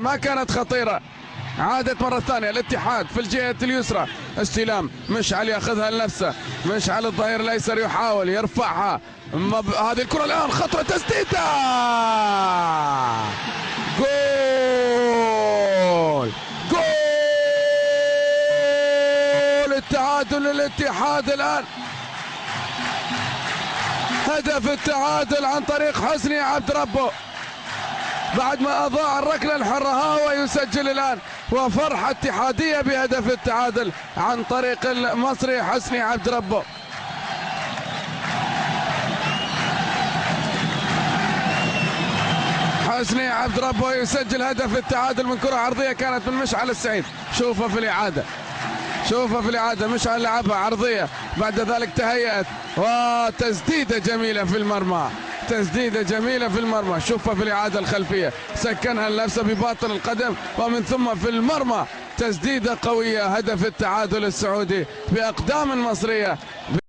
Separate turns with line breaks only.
ما كانت خطيرة. عادت مرة ثانية الاتحاد في الجهة اليسرى، استلام مشعل ياخذها لنفسه، مشعل الظهير الايسر يحاول يرفعها، هذه الكرة الآن خطرة، تسديدة، جول جول التعادل للاتحاد الآن، هدف التعادل عن طريق حسني عبد ربه بعد ما أضاع الركلة الحرة، هو يسجل الآن، وفرحة اتحادية بهدف التعادل عن طريق المصري حسني عبد ربه. حسني عبد ربه يسجل هدف التعادل من كرة عرضية كانت من مشعل السعيد. شوفها في الإعادة، شوفها في الإعادة، مشعل لعبها عرضية، بعد ذلك تهيأت وتسديدة جميلة في المرمى، تسديدة جميلة في المرمى. شوفها في الإعادة الخلفية، سكنها لنفسه بباطن القدم ومن ثم في المرمى، تسديدة قوية، هدف التعادل السعودي بأقدام مصرية.